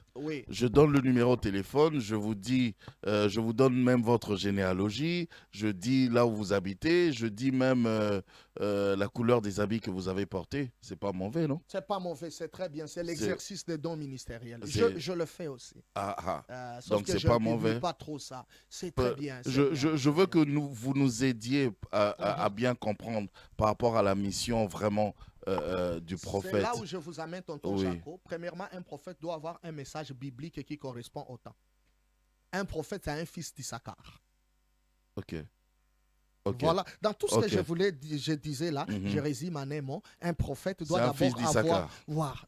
je donne le numéro de téléphone, je vous dis, je vous donne même votre généalogie, je dis là où vous habitez, je dis même la couleur des habits que vous avez portés. C'est pas mauvais, non? C'est pas mauvais, c'est très bien. C'est l'exercice des dons ministériels. Je le fais aussi. Donc c'est pas mauvais. Je ne pas trop ça. C'est très bien. Je veux que vous nous aidiez à bien comprendre par rapport à la mission vraiment du prophète. C'est là où je vous amène, tonton Jaco. Premièrement, un prophète doit avoir un message biblique qui correspond au temps. Un prophète, c'est un fils d'Issachar. Voilà, dans tout ce que je disais là, je résume en un mot. Un prophète doit d'abord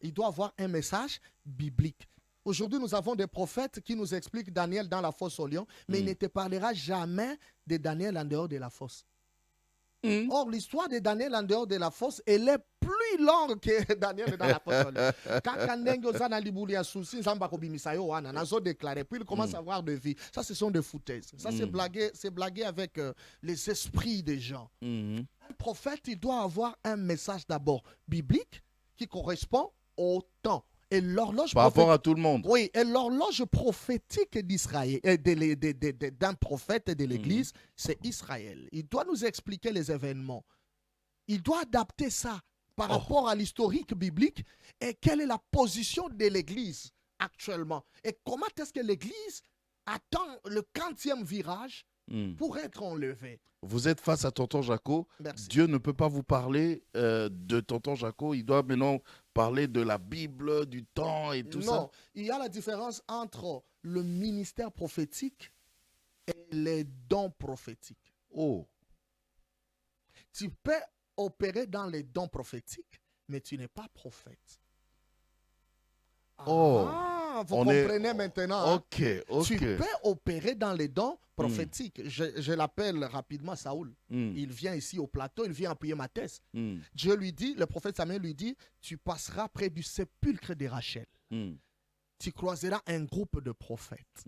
il doit avoir un message biblique. Aujourd'hui, nous avons des prophètes qui nous expliquent Daniel dans la fosse au lion, mais il ne te parlera jamais de Daniel en dehors de la fosse. Or, l'histoire de Daniel en dehors de la fosse, elle est plus longue que Daniel dans la fosse. Puis il commence à avoir de vie. Ça, ce sont des foutaises. Ça, c'est blaguer avec les esprits des gens. Un prophète, il doit avoir un message d'abord biblique qui correspond au temps. Et l'horloge par rapport à tout le monde. Oui, et l'horloge prophétique d'Israël, d'un prophète de l'Église, c'est Israël. Il doit nous expliquer les événements. Il doit adapter ça par rapport à l'historique biblique et quelle est la position de l'Église actuellement. Et comment est-ce que l'Église attend le 40e virage pour être enlevé. Vous êtes face à tonton Jaco. Merci. Dieu ne peut pas vous parler de tonton Jaco. Il doit maintenant parler de la Bible, du temps et tout ça. Non, il y a la différence entre le ministère prophétique et les dons prophétiques. Oh, Tu peux opérer dans les dons prophétiques, mais tu n'es pas prophète. Oh. Vous comprenez maintenant. Hein? Ok, ok. Tu peux opérer dans les dons prophétiques. Je l'appelle rapidement Saoul. Il vient ici au plateau, il vient appuyer ma thèse. Dieu lui dit, le prophète Samuel lui dit, tu passeras près du sépulcre de Rachel. Tu croiseras un groupe de prophètes.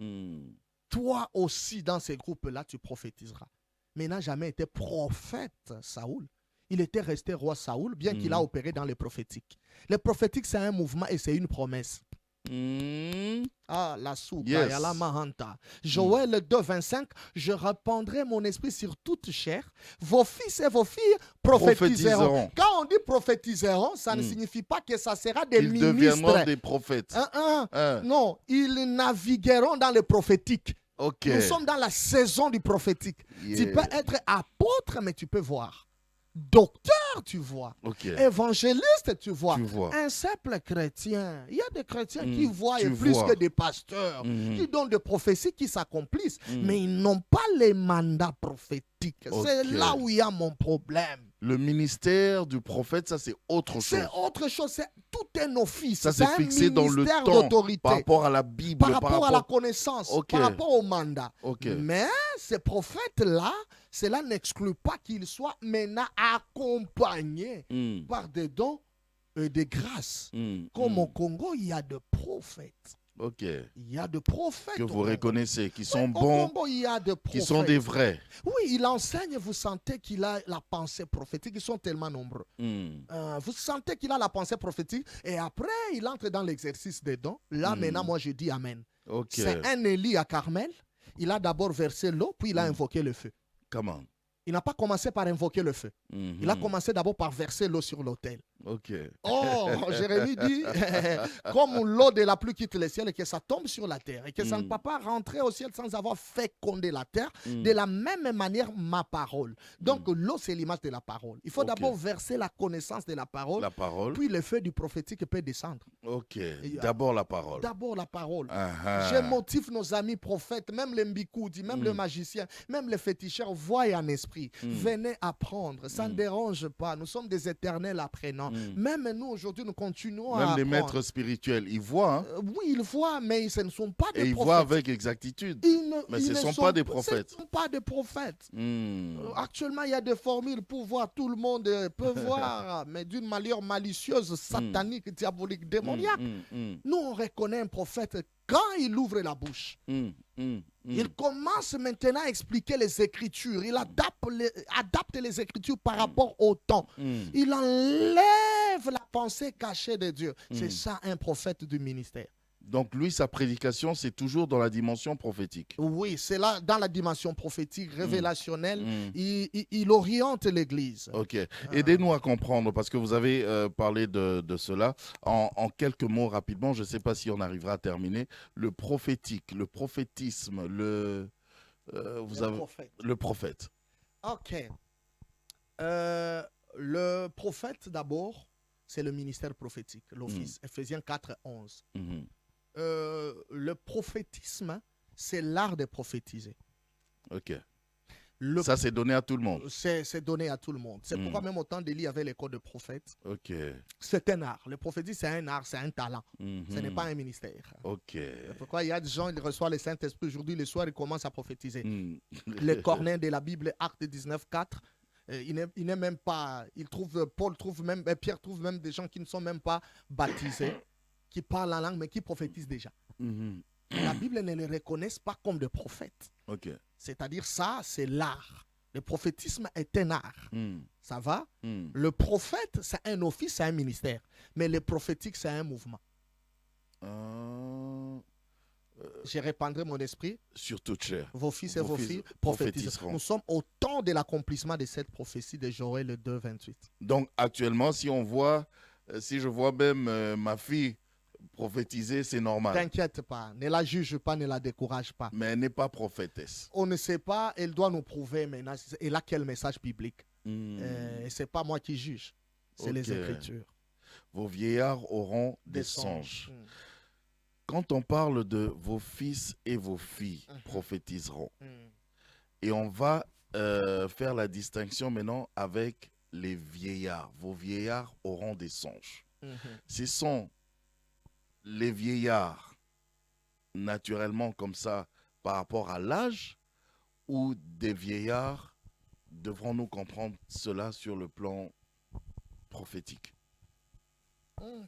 Toi aussi, dans ces groupes-là, tu prophétiseras. Mais il n'a jamais été prophète, Saoul. Il était resté roi Saoul, bien qu'il a opéré dans les prophétiques. Les prophétiques, c'est un mouvement et c'est une promesse. Ah, la soupe, Yes. la mahanta. Joël 2, 25, je répandrai mon esprit sur toute chair. Vos fils et vos filles prophétiseront. Quand on dit prophétiseront, ça ne signifie pas que ça sera des ministres. Ils deviendront des prophètes. Non, ils navigueront dans le prophétique. Okay. Nous sommes dans la saison du prophétique. Yeah. Tu peux être apôtre, mais tu peux voir. Docteur, tu vois. Okay. Évangéliste, tu vois. Tu vois. Un simple chrétien. Il y a des chrétiens qui voient tu plus vois. que des pasteurs, qui donnent des prophéties qui s'accomplissent, mais ils n'ont pas les mandats prophétiques. C'est là où il y a mon problème. Le ministère du prophète, ça c'est autre chose. C'est autre chose, c'est tout un office. Ça c'est fixé dans le temps par rapport à la Bible, par rapport à la connaissance, par rapport au mandat. Mais ces prophètes-là, cela n'exclut pas qu'ils soient maintenant accompagnés par des dons et des grâces. Comme au Congo, il y a des prophètes. Il y a des prophètes. Que vous reconnaissez, qui sont bons, Congo, il y a des prophètes. Qui sont des vrais. Oui, il enseigne, vous sentez qu'il a la pensée prophétique, ils sont tellement nombreux. Vous sentez qu'il a la pensée prophétique et après, il entre dans l'exercice des dons. Là, maintenant, moi, je dis Amen. C'est un Élie à Carmel. Il a d'abord versé l'eau, puis il a invoqué le feu. Comment? Il n'a pas commencé par invoquer le feu. Il a commencé d'abord par verser l'eau sur l'autel. Oh, Jérémie dit, comme l'eau de la pluie quitte le ciel et que ça tombe sur la terre et que ça ne peut pas rentrer au ciel sans avoir fécondé la terre, de la même manière ma parole. Donc l'eau c'est l'image de la parole. Il faut d'abord verser la connaissance de la parole, puis le feu du prophétique peut descendre. D'abord la parole. D'abord la parole. Je motive nos amis prophètes, même les mbikoudi, même les magiciens, même les féticheurs, voient en esprit. Venez apprendre, ça ne dérange pas. Nous sommes des éternels apprenants. Même nous, aujourd'hui, nous continuons à apprendre. Même les maîtres spirituels, ils voient. Hein? Oui, ils voient, mais ce ne sont pas des prophètes. Et ils voient avec exactitude. Mais ce ne sont pas des prophètes. Ce ne sont pas des prophètes. Actuellement, il y a des formules pour voir. Tout le monde peut voir, mais d'une manière malicieuse, satanique, diabolique, démoniaque. Nous, on reconnaît un prophète quand il ouvre la bouche. Il commence maintenant à expliquer les Écritures. Il adapte les Écritures par rapport au temps. Il enlève la pensée cachée de Dieu. C'est ça un prophète du ministère. Donc lui, sa prédication, c'est toujours dans la dimension prophétique. Oui, c'est là, dans la dimension prophétique, révélationnelle. Il oriente l'Église. Aidez-nous à comprendre, parce que vous avez parlé de cela. En quelques mots, rapidement, je ne sais pas si on arrivera à terminer. Le prophétique, le prophétisme, le prophète. OK. Le prophète, d'abord, c'est le ministère prophétique, l'office. Ephésiens 4, 11. Le prophétisme, c'est l'art de prophétiser. Ça, c'est donné à tout le monde. C'est donné à tout le monde. C'est pourquoi même au temps d'Élie, il y avait l'école de prophète. C'est un art. Le prophétisme, c'est un art, c'est un talent. Ce n'est pas un ministère. C'est pourquoi il y a des gens, ils reçoivent le Saint-Esprit. Aujourd'hui, le soir, ils commencent à prophétiser. Le cornet de la Bible, Acte 19, 4. Il n'est même pas, Pierre trouve même des gens qui ne sont même pas baptisés, qui parlent en langue, mais qui prophétisent déjà. La Bible ne les reconnaît pas comme des prophètes. C'est-à-dire ça, c'est l'art. Le prophétisme est un art. Ça va? Le prophète, c'est un office, c'est un ministère. Mais le prophétique, c'est un mouvement. Je répandrai mon esprit sur toute chair. Vos fils et vos filles prophétiseront. Nous sommes au temps de l'accomplissement de cette prophétie de Joël 2, 28. Donc actuellement, si je vois même ma fille Prophétiser, c'est normal. T'inquiète pas, ne la juge pas, ne la décourage pas. Mais elle n'est pas prophétesse. On ne sait pas, elle doit nous prouver maintenant. Elle a quel message biblique. Hmm. C'est pas moi qui juge, c'est les Ok. Écritures. Vos vieillards auront des songes. Quand on parle de vos fils et vos filles prophétiseront, et on va faire la distinction maintenant avec les vieillards. Vos vieillards auront des songes. Ce sont les vieillards naturellement comme ça par rapport à l'âge ou des vieillards, devrons-nous comprendre cela sur le plan prophétique?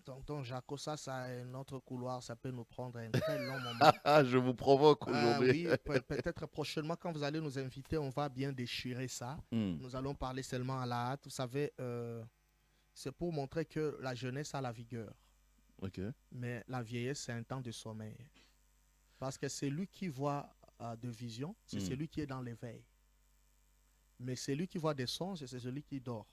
Tonton Jaco, ça a un autre couloir, ça peut nous prendre un très long moment. Ah, je vous provoque Ah aujourd'hui. oui, peut-être prochainement, quand vous allez nous inviter, on va bien déchirer ça. Nous allons parler seulement à la hâte. Vous savez, c'est pour montrer que la jeunesse a la vigueur. Ok. Mais la vieillesse, c'est un temps de sommeil. Parce que c'est lui qui voit de vision, c'est celui qui est dans l'éveil. Mais c'est lui qui voit des songes, c'est celui qui dort.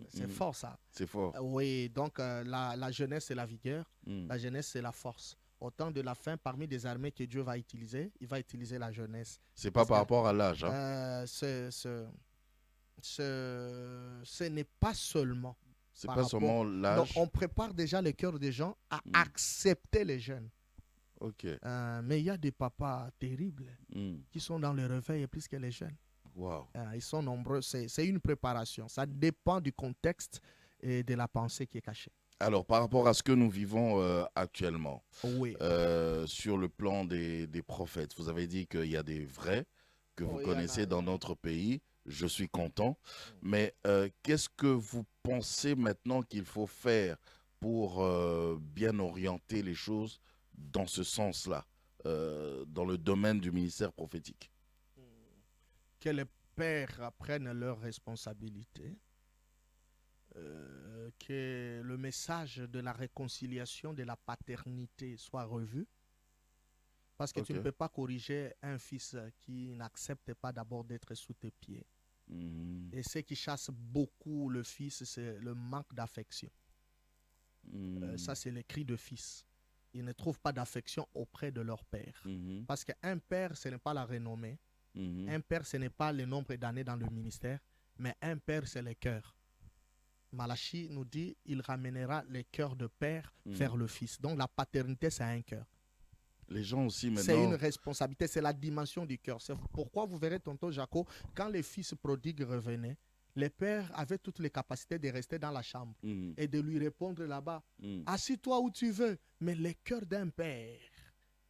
C'est fort ça. C'est fort. Oui, donc la jeunesse, c'est la vigueur. La jeunesse, c'est la force. Au temps de la fin, parmi des armées que Dieu va utiliser, il va utiliser la jeunesse. C'est pas par rapport à l'âge. Ce n'est pas seulement. C'est pas seulement l'âge. On prépare déjà le cœur des gens à accepter les jeunes. Ok. Mais il y a des papas terribles qui sont dans le réveil plus que les jeunes. Wow. Ils sont nombreux. C'est une préparation. Ça dépend du contexte et de la pensée qui est cachée. Alors, par rapport à ce que nous vivons actuellement, oui. Sur le plan des prophètes, vous avez dit qu'il y a des vrais que vous connaissez dans notre pays. Je suis content. Mais qu'est-ce que vous pensez maintenant qu'il faut faire pour bien orienter les choses dans ce sens-là, dans le domaine du ministère prophétique? Que les pères prennent leurs responsabilités, que le message de la réconciliation, de la paternité soit revu. Parce que tu ne peux pas corriger un fils qui n'accepte pas d'abord d'être sous tes pieds. Et ce qui chasse beaucoup le fils, c'est le manque d'affection. Ça, c'est les cris de fils. Ils ne trouvent pas d'affection auprès de leur père. Parce qu'un père, ce n'est pas la renommée. Un père, ce n'est pas le nombre d'années dans le ministère, mais un père, c'est le cœur. Malachie nous dit, il ramènera les cœurs de père vers le fils. Donc la paternité, c'est un cœur. Les gens aussi maintenant... C'est une responsabilité, c'est la dimension du cœur. C'est pourquoi vous verrez, tonton Jaco, quand les fils prodigues revenaient, les pères avaient toutes les capacités de rester dans la chambre et de lui répondre là-bas. Assis-toi où tu veux. Mais le cœur d'un père,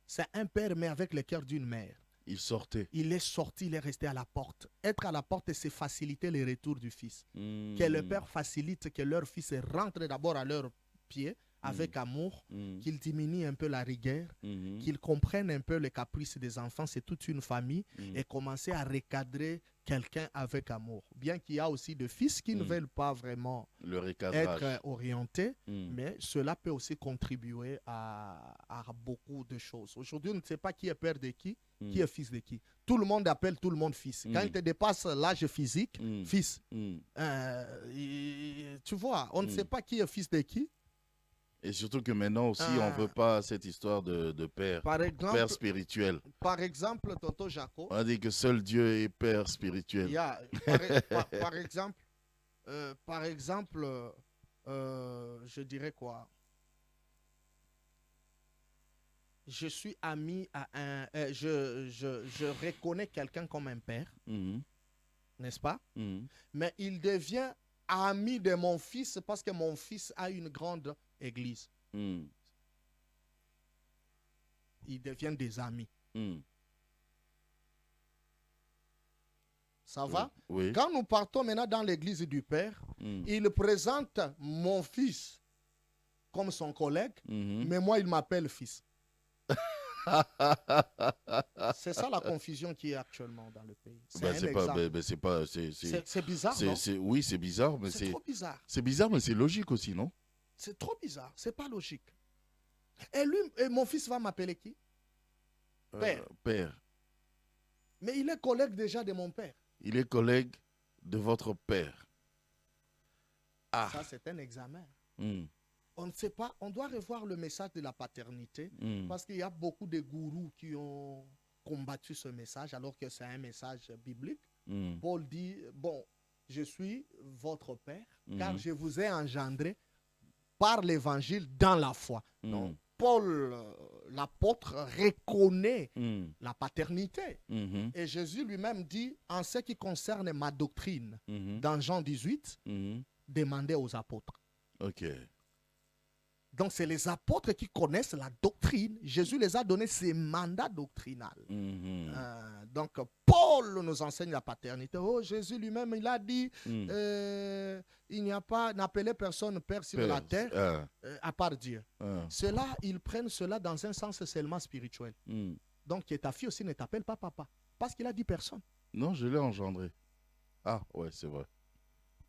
c'est un père mais avec le cœur d'une mère. Il sortait. Il est sorti, il est resté à la porte. Être à la porte, c'est faciliter le retour du fils. Que le père facilite que leur fils rentre d'abord à leurs pieds avec amour, qu'ils diminuent un peu la rigueur, qu'ils comprennent un peu les caprices des enfants, c'est toute une famille, et commencer à recadrer quelqu'un avec amour. Bien qu'il y a aussi des fils qui ne veulent pas vraiment être orientés, mais cela peut aussi contribuer à beaucoup de choses. Aujourd'hui, on ne sait pas qui est père de qui est fils de qui. Tout le monde appelle tout le monde fils. Quand il te dépasse l'âge physique, fils. Tu vois, on ne sait pas qui est fils de qui. Et surtout que maintenant aussi, on ne veut pas cette histoire de père, père spirituel. Par exemple, tonton Jaco. On a dit que seul Dieu est père spirituel. Par exemple, je dirais quoi? Je suis ami à un... je reconnais quelqu'un comme un père, n'est-ce pas? Mais il devient ami de mon fils parce que mon fils a une grande église. Ils deviennent des amis. Ça va? Oui. Quand nous partons maintenant dans l'église du Père, il présente mon fils comme son collègue, mais moi, il m'appelle fils. C'est ça la confusion qui est actuellement dans le pays. C'est bizarre, non? Oui, c'est bizarre, mais c'est trop bizarre. C'est bizarre, mais c'est logique aussi, non? C'est trop bizarre, c'est pas logique. Et lui, mon fils va m'appeler qui? Père. Père. Mais il est collègue déjà de mon père. Il est collègue de votre père. Ça, c'est un examen. On ne sait pas, on doit revoir le message de la paternité parce qu'il y a beaucoup de gourous qui ont combattu ce message alors que c'est un message biblique. Paul dit, bon, je suis votre père car je vous ai engendré par l'évangile dans la foi. Donc, Paul, l'apôtre, reconnaît la paternité. Et Jésus lui-même dit, en ce qui concerne ma doctrine, dans Jean 18, demandez aux apôtres. Ok. Donc, c'est les apôtres qui connaissent la doctrine. Jésus les a donné ses mandats doctrinaux. Donc, Paul nous enseigne la paternité. Oh, Jésus lui-même, il a dit, il n'y a pas, n'appelez personne père sur la terre, à part Dieu. Cela, ils prennent cela dans un sens seulement spirituel. Donc, ta fille aussi ne t'appelle pas papa. Parce qu'il a dit personne. Non, je l'ai engendré. Ah, ouais, c'est vrai.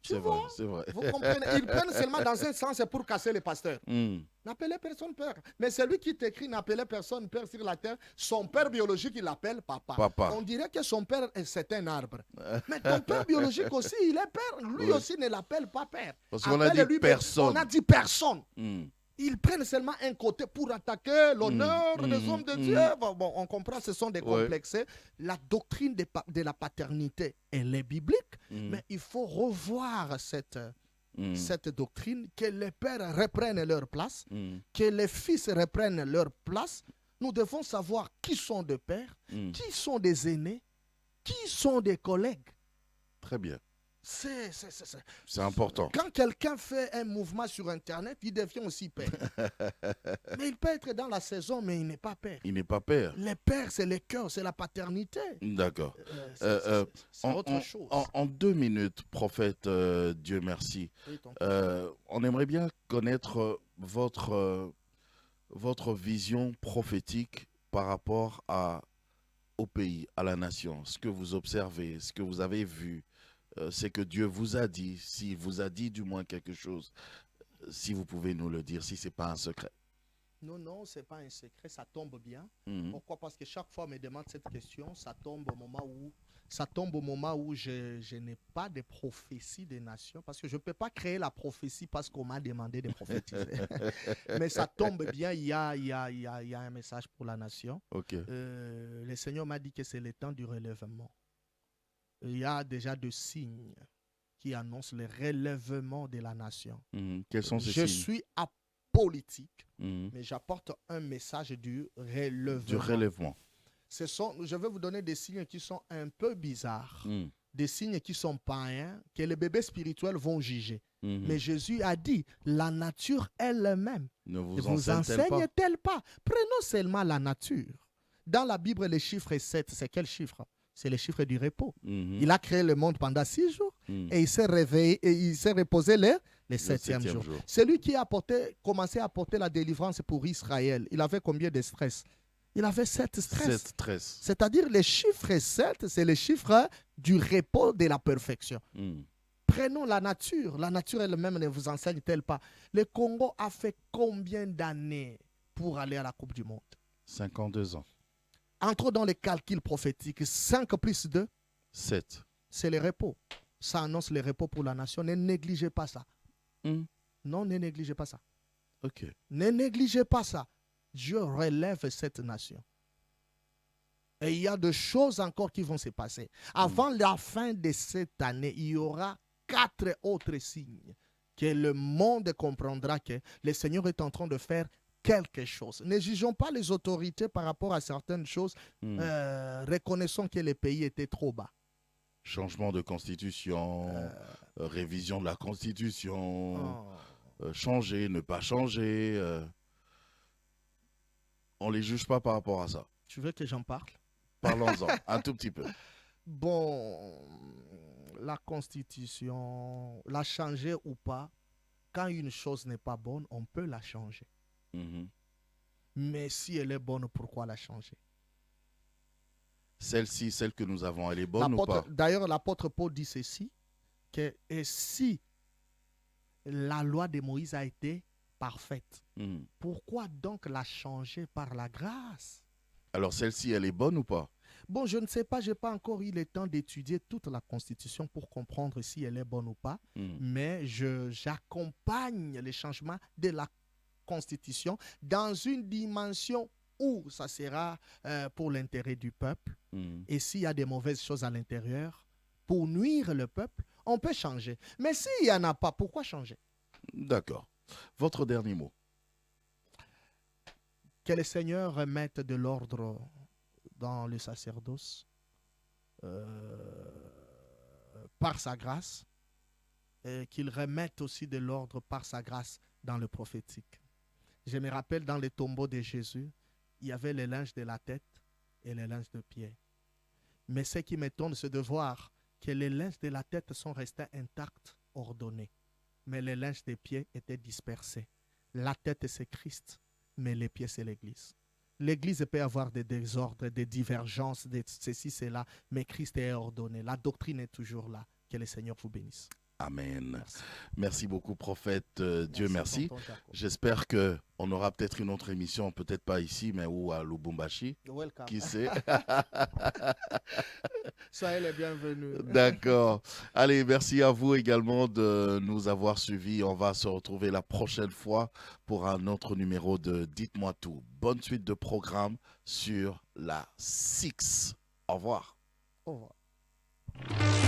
C'est vrai, c'est vrai. Vous comprenez? Ils prennent seulement dans un sens pour casser les pasteurs. N'appelez personne père. Mais celui qui t'écrit n'appelait personne père sur la terre, son père biologique, il l'appelle papa. On dirait que son père, c'est un arbre. Mais ton père biologique aussi, il est père. Lui aussi ne l'appelle pas père. Parce qu'on a dit personne. On a dit personne. Ils prennent seulement un côté pour attaquer l'honneur des hommes de Dieu. Bon, on comprend, ce sont des complexes. La doctrine de la paternité, elle est biblique, mais il faut revoir cette doctrine, que les pères reprennent leur place, que les fils reprennent leur place. Nous devons savoir qui sont des pères, qui sont des aînés, qui sont des collègues. Très bien. C'est important. Quand quelqu'un fait un mouvement sur Internet, il devient aussi père. Mais il peut être dans la saison, mais il n'est pas père. Il n'est pas père. Les pères, c'est les cœurs, c'est la paternité. D'accord. C'est autre chose. En 2 minutes, prophète, Dieu merci. Oui, on aimerait bien connaître votre vision prophétique par rapport au pays, à la nation. Ce que vous observez, ce que vous avez vu. C'est que Dieu vous a dit, s'il vous a dit du moins quelque chose, si vous pouvez nous le dire, si ce n'est pas un secret. Non, ce n'est pas un secret, ça tombe bien. Pourquoi? Parce que chaque fois on me demande cette question, ça tombe au moment où je n'ai pas de prophétie des nations, parce que je ne peux pas créer la prophétie parce qu'on m'a demandé de prophétiser. Mais ça tombe bien, il y a un message pour la nation. Okay. Le Seigneur m'a dit que c'est le temps du relèvement. Il y a déjà des signes qui annoncent le relèvement de la nation. Quels sont ces signes? Je suis apolitique, mais j'apporte un message du relèvement. Du relèvement. Je vais vous donner des signes qui sont un peu bizarres, des signes qui sont païens, que les bébés spirituels vont juger. Mais Jésus a dit, la nature elle-même ne vous enseigne-t-elle pas? Prenons seulement la nature. Dans la Bible, les chiffres 7, c'est quel chiffre? C'est le chiffre du repos. Il a créé le monde pendant 6 jours et il s'est réveillé et il s'est reposé le 7e jour. C'est lui qui a commencé à apporter la délivrance pour Israël. Il avait combien de stress? Il avait 7 stress. C'est-à-dire le chiffre 7, c'est le chiffre du repos de la perfection. Prenons la nature. La nature elle-même ne vous enseigne-t-elle pas? Le Congo a fait combien d'années pour aller à la Coupe du Monde? 52 ans. Entre dans les calculs prophétiques. 5 plus 2? 7. C'est le repos. Ça annonce le repos pour la nation. Ne négligez pas ça. Non, ne négligez pas ça. Ok. Ne négligez pas ça. Dieu relève cette nation. Et il y a des choses encore qui vont se passer. Avant la fin de cette année, il y aura 4 autres signes que le monde comprendra que le Seigneur est en train de faire quelque chose. Ne jugeons pas les autorités par rapport à certaines choses. Reconnaissons que le pays était trop bas. Changement de constitution, révision de la constitution, changer, ne pas changer. On ne les juge pas par rapport à ça. Tu veux que j'en parle? Parlons-en un tout petit peu. Bon, la constitution, la changer ou pas, quand une chose n'est pas bonne, on peut la changer. Mais si elle est bonne, pourquoi la changer? Celle-ci, celle que nous avons, elle est bonne ou pas? D'ailleurs, l'apôtre Paul dit ceci, que et si la loi de Moïse a été parfaite, pourquoi donc la changer par la grâce? Alors celle-ci, elle est bonne ou pas? Bon, je ne sais pas, je n'ai pas encore eu le temps d'étudier toute la Constitution pour comprendre si elle est bonne ou pas, mais j'accompagne les changements de la Constitution dans une dimension où ça sera pour l'intérêt du peuple. Et s'il y a des mauvaises choses à l'intérieur, pour nuire le peuple, on peut changer. Mais s'il n'y en a pas, pourquoi changer? D'accord. Votre dernier mot. Que le Seigneur remette de l'ordre dans le sacerdoce par sa grâce, et qu'il remette aussi de l'ordre par sa grâce dans le prophétique. Je me rappelle dans les tombeaux de Jésus, il y avait les linges de la tête et les linges de pied. Mais ce qui m'étonne, c'est de voir que les linges de la tête sont restés intacts, ordonnés. Mais les linges des pieds étaient dispersés. La tête, c'est Christ, mais les pieds, c'est l'Église. L'Église peut avoir des désordres, des divergences, ceci, cela, mais Christ est ordonné. La doctrine est toujours là. Que le Seigneur vous bénisse. Amen. Merci beaucoup, prophète. Dieu merci. Tonton Jacob. J'espère qu'on aura peut-être une autre émission, peut-être pas ici, mais ou à Lubumbashi. Welcome. Qui sait? Soyez les bienvenus. D'accord. Allez, merci à vous également de nous avoir suivis. On va se retrouver la prochaine fois pour un autre numéro de Dites-moi tout. Bonne suite de programme sur la 6. Au revoir. Au revoir.